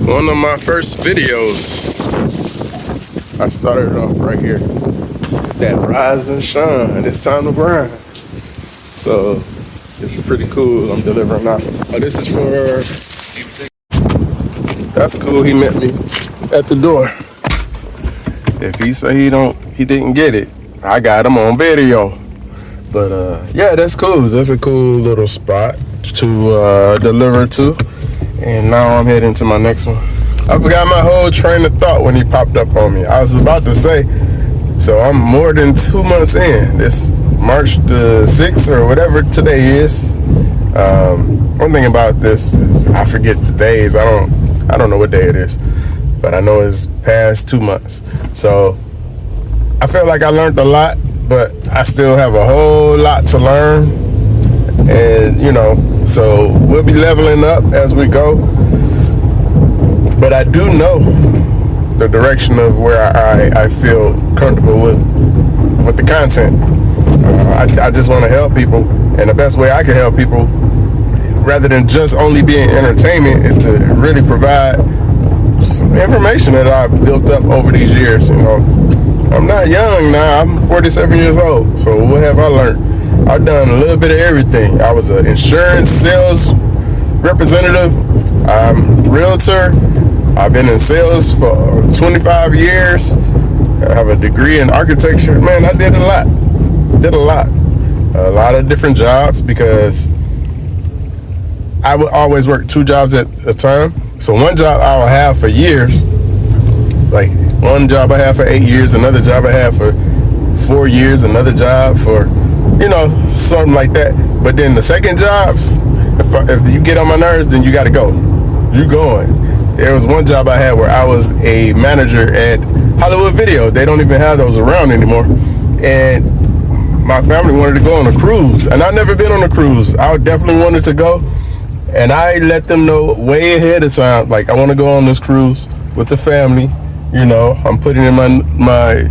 One of my first videos, I started off right here. That rise and shine, it's time to grind. So it's pretty cool. I'm delivering out. Oh, this is for, that's cool. He met me at the door. If he say he didn't get it, I got him on video. But yeah, that's cool. That's a cool little spot to deliver to. And now I'm heading to my next one. I forgot my whole train of thought when he popped up on me. I was about to say, so I'm more than 2 months in. It's March the 6th or whatever today is. One thing about this is I forget the days. I don't know what day it is, but I know it's past 2 months. So I feel like I learned a lot, but I still have a whole lot to learn. And so we'll be leveling up as we go. But I do know the direction of where I feel comfortable with the content. I just want to help people, and the best way I can help people, rather than just only being entertainment, is to really provide some information that I've built up over these years. I'm not young now. I'm 47 years old. So what have I learned? I've done a little bit of everything. I was an insurance sales representative. I'm a realtor. I've been in sales for 25 years. I have a degree in architecture. Man, I did a lot. A lot of different jobs, because I would always work 2 jobs at a time. So one job I would have for years. Like one job I have for 8 years, another job I have for 4 years, another job for, something like that. But then the second jobs, if you get on my nerves, then you got to go. You going. There was one job I had where I was a manager at Hollywood Video. They don't even have those around anymore. And my family wanted to go on a cruise, and I've never been on a cruise. I definitely wanted to go, and I let them know way ahead of time, like, I want to go on this cruise with the family. I'm putting in my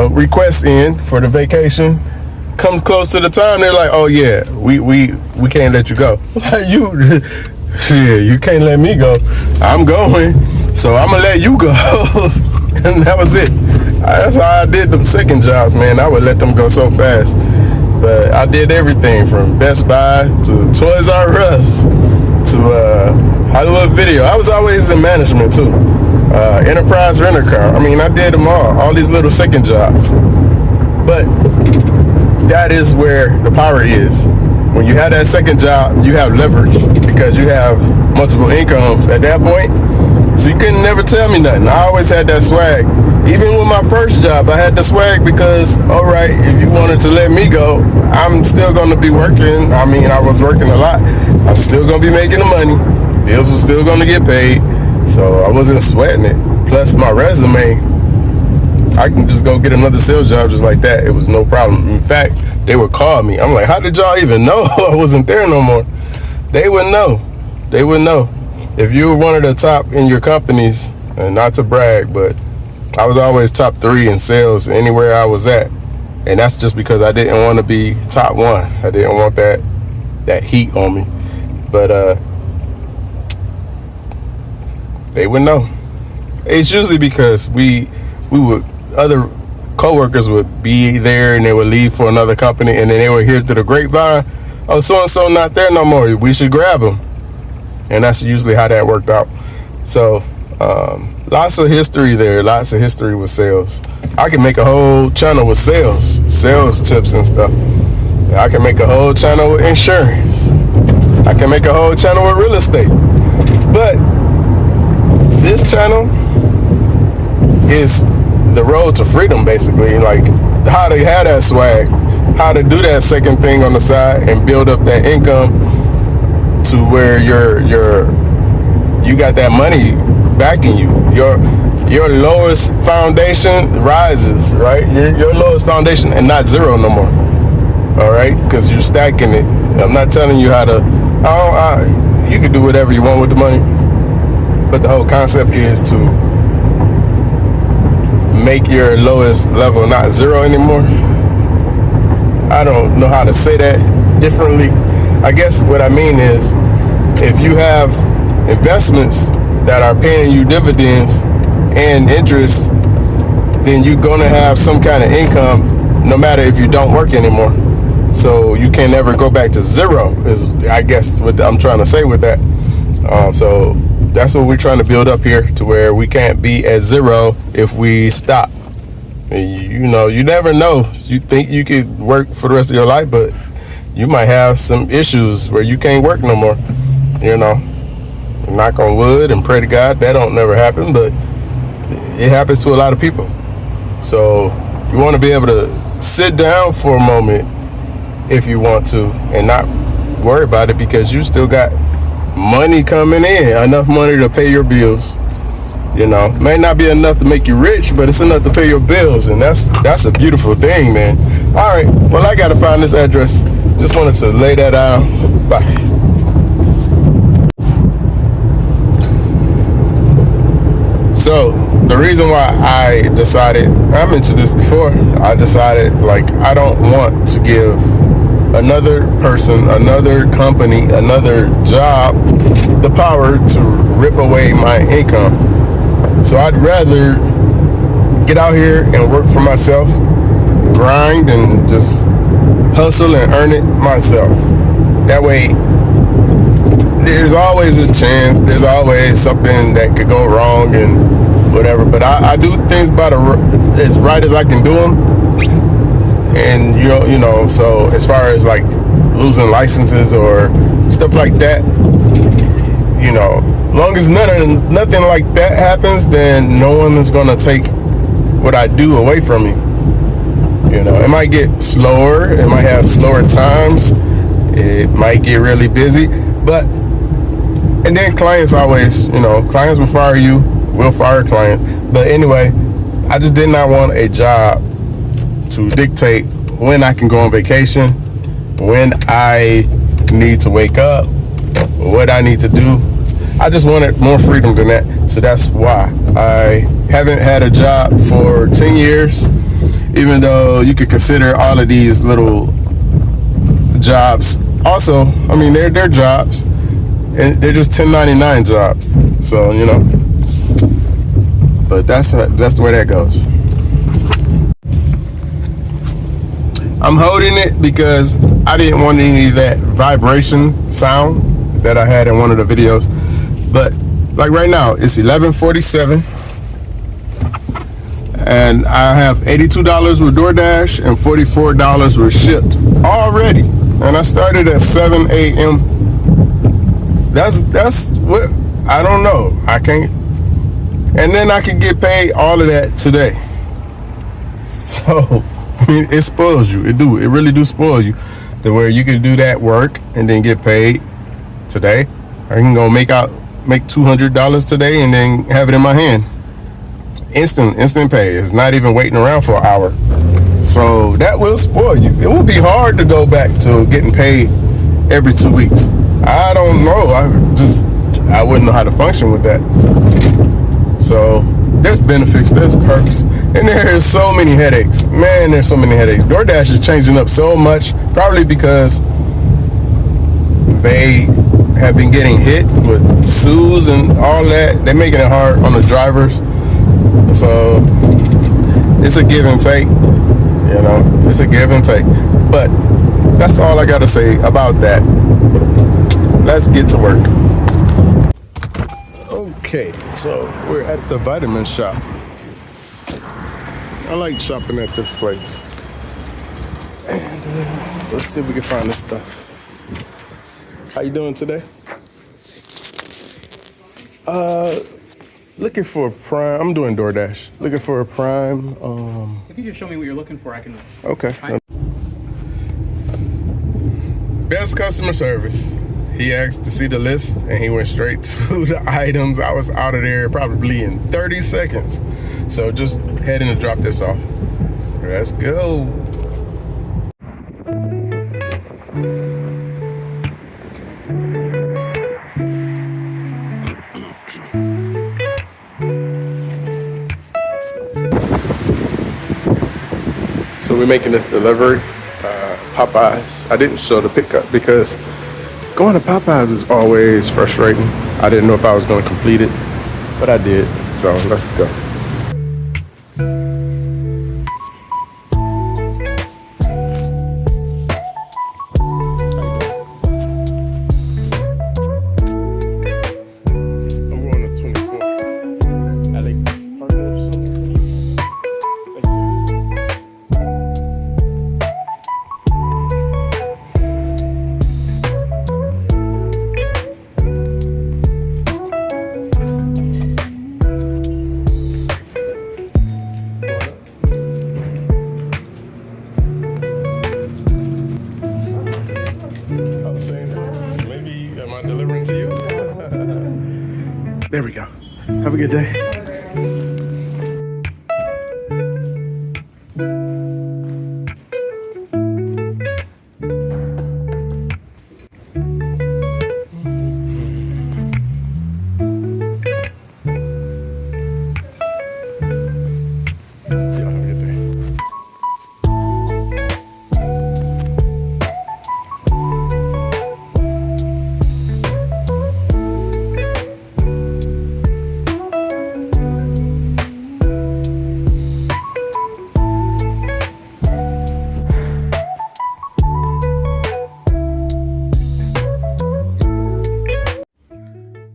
request in for the vacation. Come close to the time, they're like, oh yeah, we can't let you go. You can't let me go. I'm going, so I'm gonna let you go. And that was it. That's how I did them second jobs, man. I would let them go so fast. But I did everything from Best Buy to Toys R Us to Hollywood Video. I was always in management too. Enterprise Rent-A-Car. I mean, I did them all these little second jobs. But that is where the power is. When you have that second job, you have leverage, because you have multiple incomes at that point. So you couldn't never tell me nothing. I always had that swag. Even with my first job, I had the swag, because, all right, if you wanted to let me go, I'm still going to be working. I mean, I was working a lot. I'm still going to be making the money. Bills were still going to get paid. So I wasn't sweating it. Plus my resume, I can just go get another sales job just like that. It was no problem. In fact, they would call me. I'm like, how did y'all even know I wasn't there no more? They would know. They would know. If you were one of the top in your companies, and not to brag, but I was always top 3 in sales anywhere I was at. And that's just because I didn't want to be top 1. I didn't want that heat on me. But they would know. It's usually because we would, other coworkers would be there and they would leave for another company, and then they would hear through the grapevine, oh, so and so not there no more, we should grab them. And that's usually how that worked out. So lots of history there, lots of history with sales. I can make a whole channel with sales tips and stuff. I can make a whole channel with insurance. I can make a whole channel with real estate. But this channel is the road to freedom, basically. Like, how to have that swag, how to do that second thing on the side and build up that income to where you got that money backing you. Your lowest foundation rises, right? Your lowest foundation, and not zero no more. All right, because you're stacking it. I'm not telling you how to. You can do whatever you want with the money, but the whole concept is to make your lowest level not zero anymore. I don't know how to say that differently. I guess what I mean is, if you have investments that are paying you dividends and interest, then you're gonna have some kind of income no matter if you don't work anymore. So you can never go back to zero, is I guess what I'm trying to say with that. So that's what we're trying to build up here, to where we can't be at zero if we stop. You know, you never know. You think you could work for the rest of your life, but you might have some issues where you can't work no more. You know, knock on wood and pray to God that don't never happen, but it happens to a lot of people. So you want to be able to sit down for a moment if you want to, and not worry about it, because you still got money coming in, enough money to pay your bills. You know, may not be enough to make you rich, but it's enough to pay your bills, and that's a beautiful thing, man. All right, well, I gotta find this address. Just wanted to lay that out. Bye. So the reason why I decided, I mentioned this before, I decided, like, I don't want to give another person, another company, another job the power to rip away my income. So I'd rather get out here and work for myself, grind and just hustle and earn it myself. That way, there's always a chance, there's always something that could go wrong and whatever, but I do things by as right as I can do them. And you know, so as far as like losing licenses or stuff like that, you know, long as nothing like that happens, then no one is gonna take what I do away from me. You know, it might get slower, it might have slower times, it might get really busy, but and then clients always, you know, clients will fire you, will fire a client. But anyway, I just did not want a job to dictate when I can go on vacation, when I need to wake up, what I need to do. I just wanted more freedom than that. So that's why I haven't had a job for 10 years, even though you could consider all of these little jobs. Also, I mean, they're jobs, and they're just 1099 jobs. So, you know, but that's the way that goes. I'm holding it because I didn't want any of that vibration sound that I had in one of the videos. But like right now, it's 11:47, and I have $82 with DoorDash and $44 with Shipped already. And I started at 7 a.m. That's what, I don't know. I can't. And then I can get paid all of that today. So, I mean, it spoils you. It really do spoil you, to where you can do that work and then get paid today. Or you can go make $200 today and then have it in my hand. Instant pay. It's not even waiting around for an hour. So that will spoil you. It will be hard to go back to getting paid every 2 weeks. I don't know. I wouldn't know how to function with that. So there's benefits, there's perks, and there's so many headaches. Man, there's so many headaches. DoorDash is changing up so much, probably because they have been getting hit with sues and all that. They're making it hard on the drivers. So it's a give and take, you know, it's a give and take. But that's all I got to say about that. Let's get to work. Okay, so we're at the vitamin shop. I like shopping at this place. And let's see if we can find this stuff. How you doing today? Looking for a Prime. I'm doing DoorDash. Looking for a Prime. If you just show me what you're looking for, I can. Okay. Best customer service. He asked to see the list, and he went straight to the items. I was out of there probably in 30 seconds. So just heading to drop this off. Let's go. So we're making this delivery, Popeyes. I didn't show the pickup because going to Popeyes is always frustrating. I didn't know if I was going to complete it. but I did. So let's go. Maybe am I delivering to you? There we go. Have a good day. Y'all have a good day.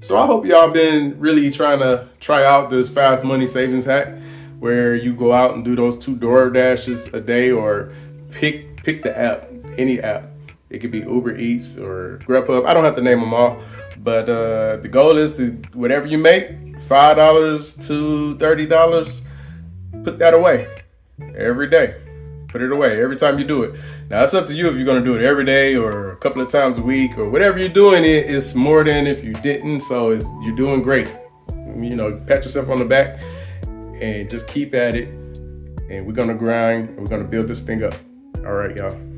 So I hope y'all been really trying to try out this fast money savings hack where you go out and do those 2 door dashes a day, or pick the app, any app. It could be Uber Eats or Grubhub. I don't have to name them all, but the goal is to, whatever you make, $5 to $30, put that away every day. Put it away every time you do it. Now it's up to you if you're gonna do it every day or a couple of times a week or whatever you're doing. It's more than if you didn't. So you're doing great. You know, pat yourself on the back and just keep at it. And we're gonna grind and we're gonna build this thing up. All right, y'all.